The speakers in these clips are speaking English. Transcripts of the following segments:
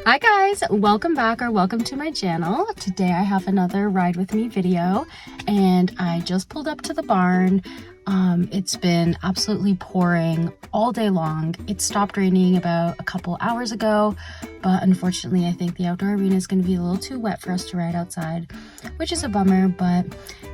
Hi guys, welcome back or welcome to my channel. Today I have another ride with me video and I just pulled up to the barn. It's been absolutely pouring all day long. It stopped raining about a couple hours ago, but unfortunately I think the outdoor arena is going to be a little too wet for us to ride outside, which is a bummer, but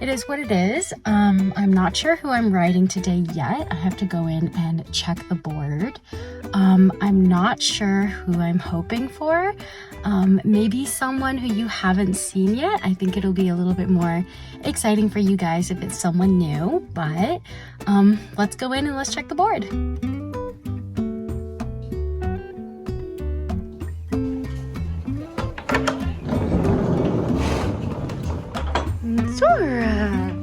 it is what it is. I'm not sure who I'm riding today yet. I have to go in and check the board. I'm not sure who I'm hoping for. Maybe someone who you haven't seen yet. I think it'll be a little bit more exciting for you guys if it's someone new, but let's go in and let's check the board. Dora!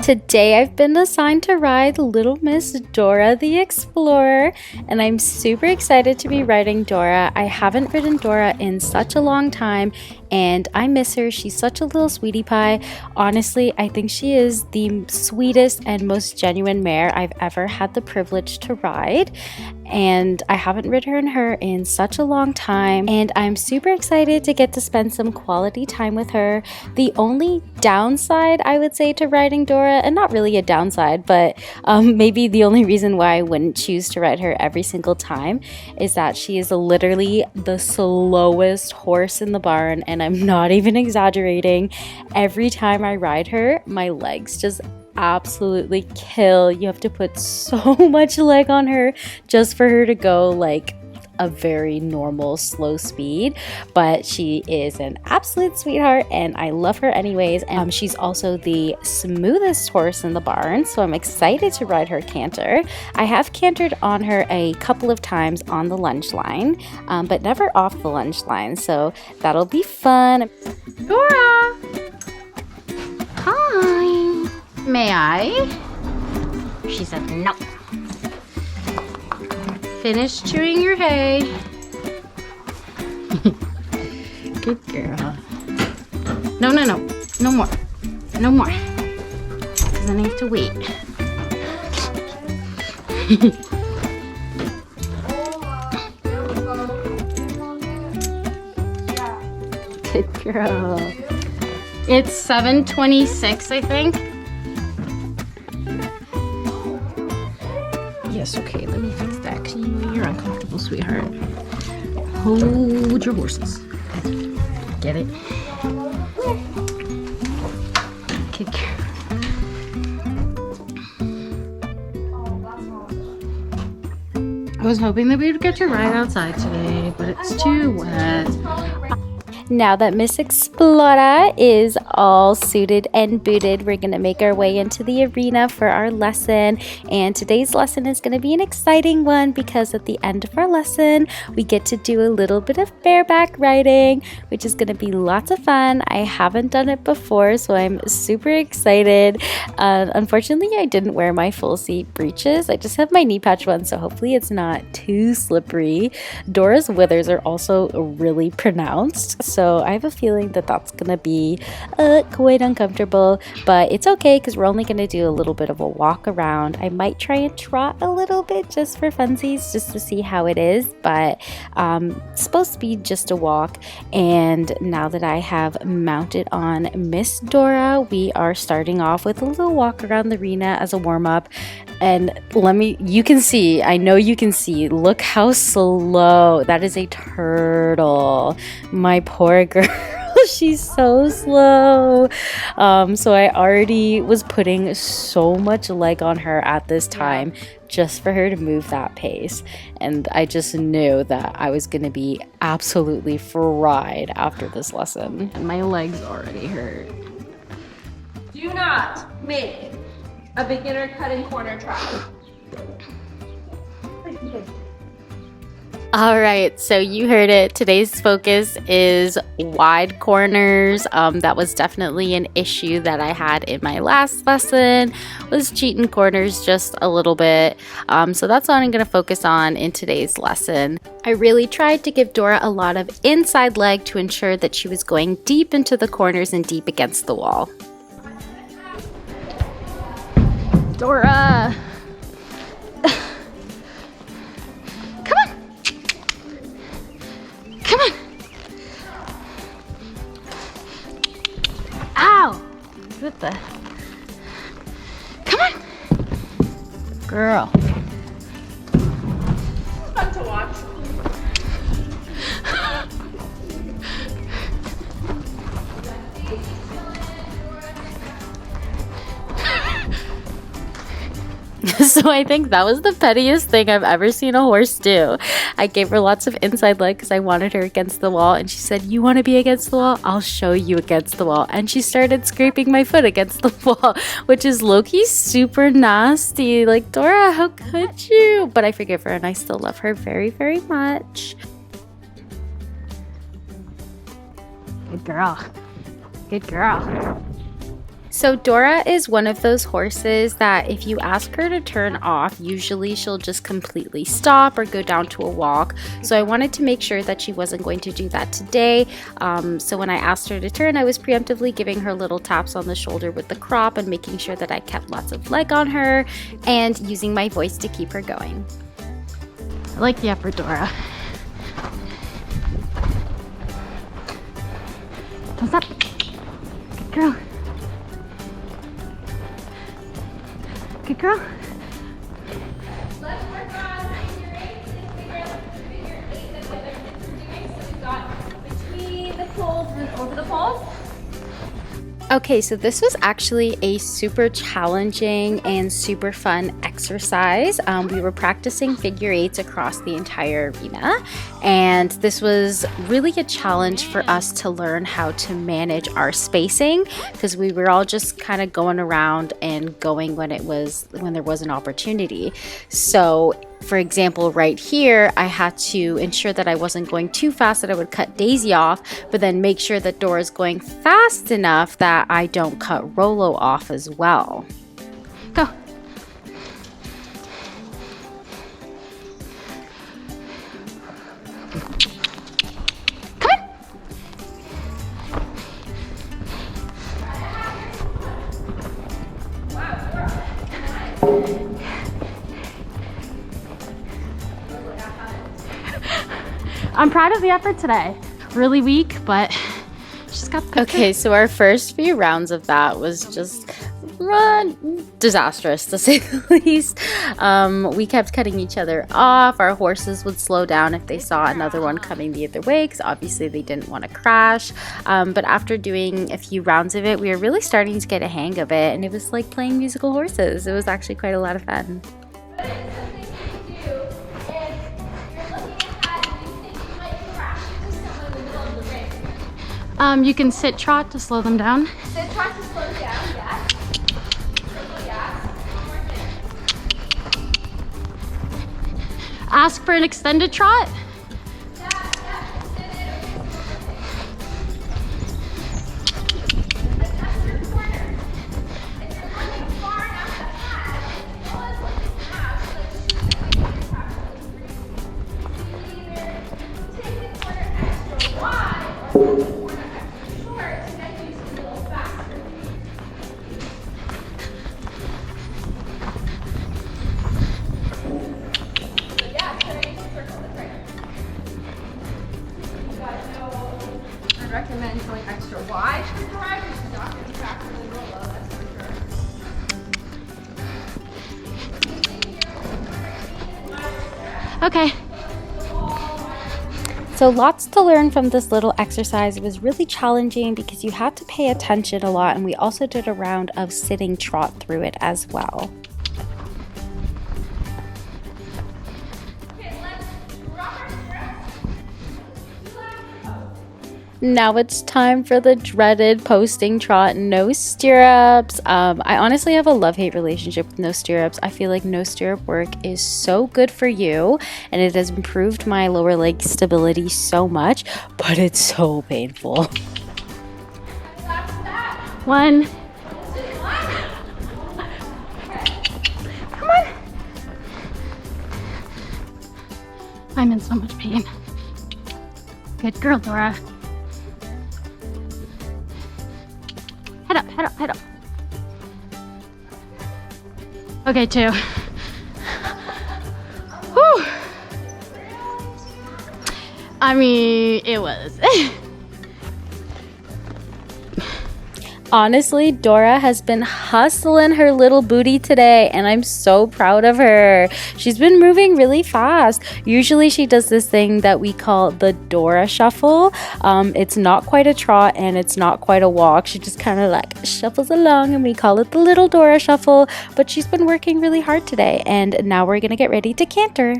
Today I've been assigned to ride little Miss Dora the Explorer, and I'm super excited to be riding Dora. I haven't ridden Dora in such a long time, and I miss her. She's such a little sweetie pie. Honestly, I think she is the sweetest and most genuine mare I've ever had the privilege to ride, and I haven't ridden her in such a long time, and I'm super excited to get to spend some quality time with her. The only downside I would say to riding Dora, and not really a downside, but maybe the only reason why I wouldn't choose to ride her every single time, is that she is literally the slowest horse in the barn, and I'm not even exaggerating. Every time I ride her, my legs just absolutely kill. You have to put so much leg on her just for her to go like a very normal slow speed, but she is an absolute sweetheart and I love her anyways. And she's also the smoothest horse in the barn, so I'm excited to ride her canter. I have cantered on her a couple of times on the lunge line, but never off the lunge line, so that'll be fun. Dora! Hi! May I? She said no. Finish chewing your hay. Good girl. No, no, no. No more. No more. Because I need to wait. Good girl. It's 7:26, I think. Yes, okay, let me fix that because you're uncomfortable, sweetheart. Hold your horses. Get it? Good girl. I was hoping that we would get to ride outside today, but it's too wet. Now that Miss Explora is all suited and booted, we're going to make our way into the arena for our lesson. And today's lesson is going to be an exciting one because at the end of our lesson, we get to do a little bit of bareback riding, which is going to be lots of fun. I haven't done it before, so I'm super excited. Unfortunately, I didn't wear my full seat breeches. I just have my knee patch one, so hopefully it's not too slippery. Dora's withers are also really pronounced, so I have a feeling that that's gonna be quite uncomfortable, but it's okay because we're only gonna do a little bit of a walk around. I might try and trot a little bit just for funsies, just to see how it is, but it's supposed to be just a walk. And now that I have mounted on Miss Dora, we are starting off with a little walk around the arena as a warm-up. And you can see, I know you can see, look how slow. That is a turtle. My poor girl. She's so slow. So I already was putting so much leg on her at this time just for her to move that pace. And I just knew that I was going to be absolutely fried after this lesson. And my legs already hurt. Do not make a beginner cutting corner try. All right, so you heard it. Today's focus is wide corners. That was definitely an issue that I had in my last lesson, was cheating corners just a little bit. So that's what I'm going to focus on in today's lesson. I really tried to give Dora a lot of inside leg to ensure that she was going deep into the corners and deep against the wall. Dora! Come on. Ow. What the? Come on. Girl. Fun to watch. So I think that was the pettiest thing I've ever seen a horse do. I gave her lots of inside leg because I wanted her against the wall, and she said, "You want to be against the wall? I'll show you against the wall." And she started scraping my foot against the wall, which is low-key super nasty. Like, Dora, how could you? But I forgive her and I still love her very, very much. Good girl. Good girl. So Dora is one of those horses that if you ask her to turn off, usually she'll just completely stop or go down to a walk. So I wanted to make sure that she wasn't going to do that today. So when I asked her to turn, I was preemptively giving her little taps on the shoulder with the crop and making sure that I kept lots of leg on her and using my voice to keep her going. I like the effort, Dora. What's up? Good girl. Good girl. Let's work on figure eight and figure eight that the other kids are doing. So we've got between the poles and over the poles. Okay, so this was actually a super challenging and super fun exercise. We were practicing figure eights across the entire arena, and this was really a challenge for us to learn how to manage our spacing because we were all just kind of going around and going when there was an opportunity. So for example, right here, I had to ensure that I wasn't going too fast that I would cut Daisy off, but then make sure that Dora's going fast enough that I don't cut Rolo off as well. Go. Come on. I'm proud of the effort today. Really weak, but she's got the Okay, so our first few rounds of that was just disastrous, to say the least. We kept cutting each other off. Our horses would slow down if they saw another one coming the other way, because obviously they didn't want to crash. But after doing a few rounds of it, we were really starting to get a hang of it, and it was like playing musical horses. It was actually quite a lot of fun. You can sit trot to slow them down. Sit trot to slow down, yes. Circle, yes. One more thing. Ask for an extended trot. Recommend going extra wide for the ride, which is not going to be faster than Rolo, that's for sure. Okay. So lots to learn from this little exercise. It was really challenging because you had to pay attention a lot, and we also did a round of sitting trot through it as well. Now it's time for the dreaded posting trot, no stirrups. I honestly have a love-hate relationship with no stirrups. I feel like no stirrup work is so good for you, and it has improved my lower leg stability so much, but it's so painful. One. Come on. I'm in so much pain. Good girl, Dora. Head up, head up, head up. Okay, 2. Whew. I mean, it was. Honestly, Dora has been hustling her little booty today, and I'm so proud of her. She's been moving really fast. Usually she does this thing that we call the Dora shuffle. It's not quite a trot and it's not quite a walk. She just kind of like shuffles along, and we call it the little Dora shuffle. But she's been working really hard today, and now we're gonna get ready to canter.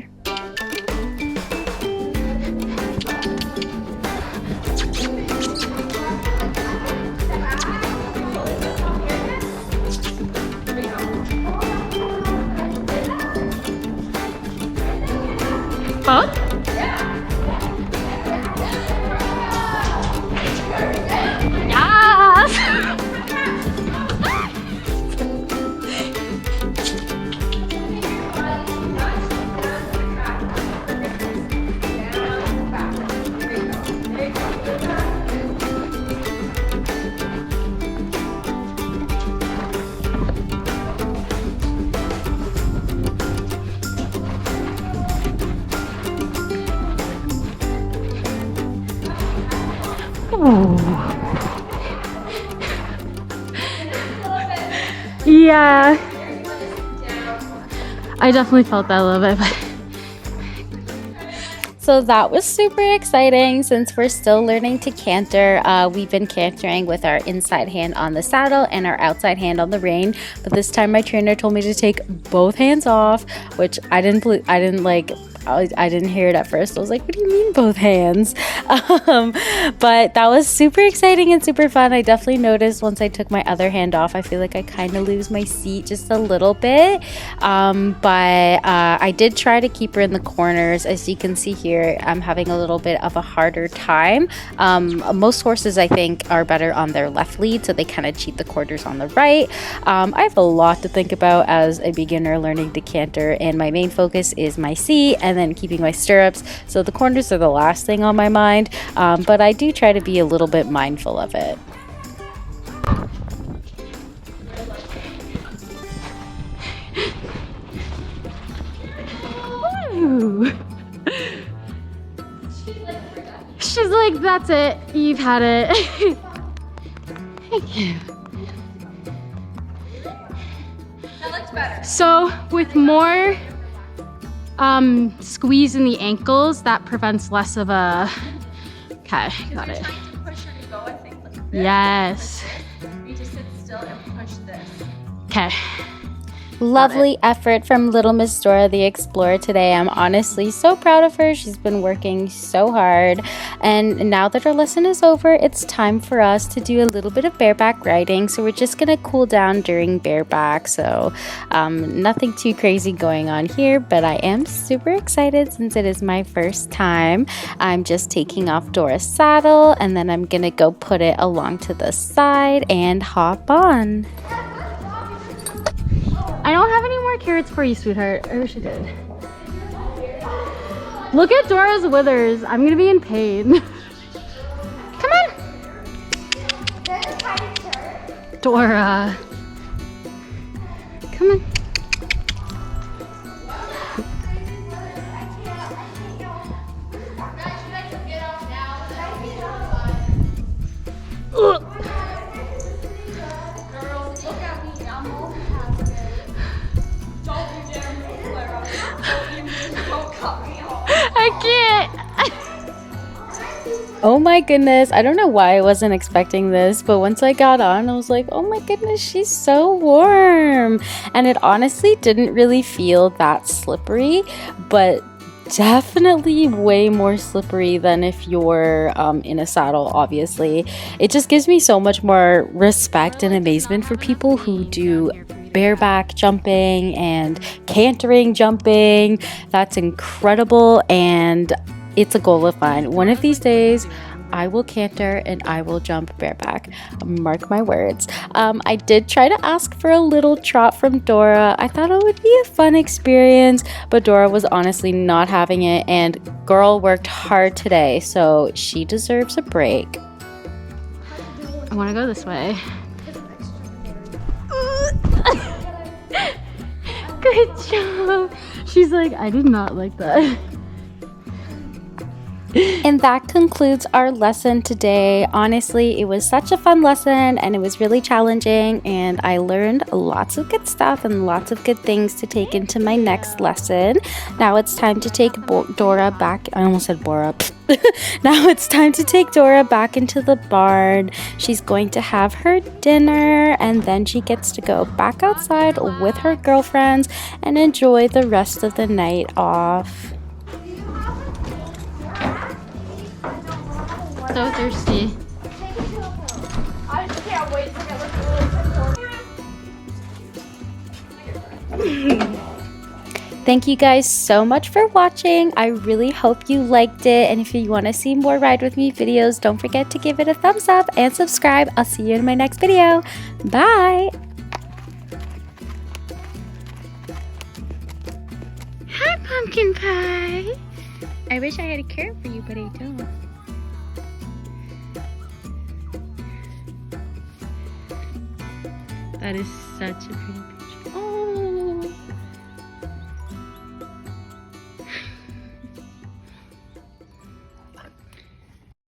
Both? Yes! Yeah, I definitely felt that a little bit. So that was super exciting. Since we're still learning to canter, we've been cantering with our inside hand on the saddle and our outside hand on the rein. But this time my trainer told me to take both hands off, which I didn't hear it at first. I was like, what do you mean both hands? But that was super exciting and super fun. I definitely noticed once I took my other hand off, I feel like I kind of lose my seat just a little bit. But I did try to keep her in the corners. As you can see here, I'm having a little bit of a harder time. Most horses, I think, are better on their left lead, so they kind of cheat the quarters on the right. I have a lot to think about as a beginner learning to canter, and my main focus is my seat and then keeping my stirrups. So the corners are the last thing on my mind, but I do try to be a little bit mindful of it. Woo. She's like, that's it, you've had it. Thank you. That looks better. So with more squeeze in the ankles, that prevents less of a... Okay, got it. Trying to push her to go, I think. Like this. Yes. You just sit still and push this. Okay. Lovely effort from little Miss Dora the Explorer today. I'm honestly so proud of her. She's been working so hard. And now that our lesson is over, it's time for us to do a little bit of bareback riding. So we're just going to cool down during bareback. So nothing too crazy going on here, but I am super excited since it is my first time. I'm just taking off Dora's saddle, and then I'm going to go put it along to the side and hop on. I don't have any more carrots for you, sweetheart. I wish I did. Look at Dora's withers. I'm gonna be in pain. Come on. Dora. Come on. Ugh. I can't. Oh my goodness, I don't know why I wasn't expecting this, but once I got on, I was like, oh my goodness, she's so warm. And it honestly didn't really feel that slippery, but definitely way more slippery than if you're in a saddle, obviously. It just gives me so much more respect and amazement for people who do bareback jumping and cantering jumping. That's incredible, and it's a goal of mine. One of these days I will canter and I will jump bareback. Mark my words. I did try to ask for a little trot from Dora. I thought it would be a fun experience, but Dora was honestly not having it, and girl worked hard today, so she deserves a break. I want to go this way. Good job. She's like, I did not like that. And that concludes our lesson today. Honestly, it was such a fun lesson and it was really challenging, and I learned lots of good stuff and lots of good things to take into my next lesson. Now it's time to take Dora back. I almost said Bora. Now it's time to take Dora back into the barn. She's going to have her dinner, and then she gets to go back outside with her girlfriends and enjoy the rest of the night off. So thirsty. I just can't wait to get Thank you guys so much for watching. I really hope you liked it, and if you want to see more Ride With Me videos, don't forget to give it a thumbs up and subscribe. I'll see you in my next video. Bye! Hi, pumpkin pie. I wish I had a carrot for you, but I don't. That is such a pretty picture. Oh.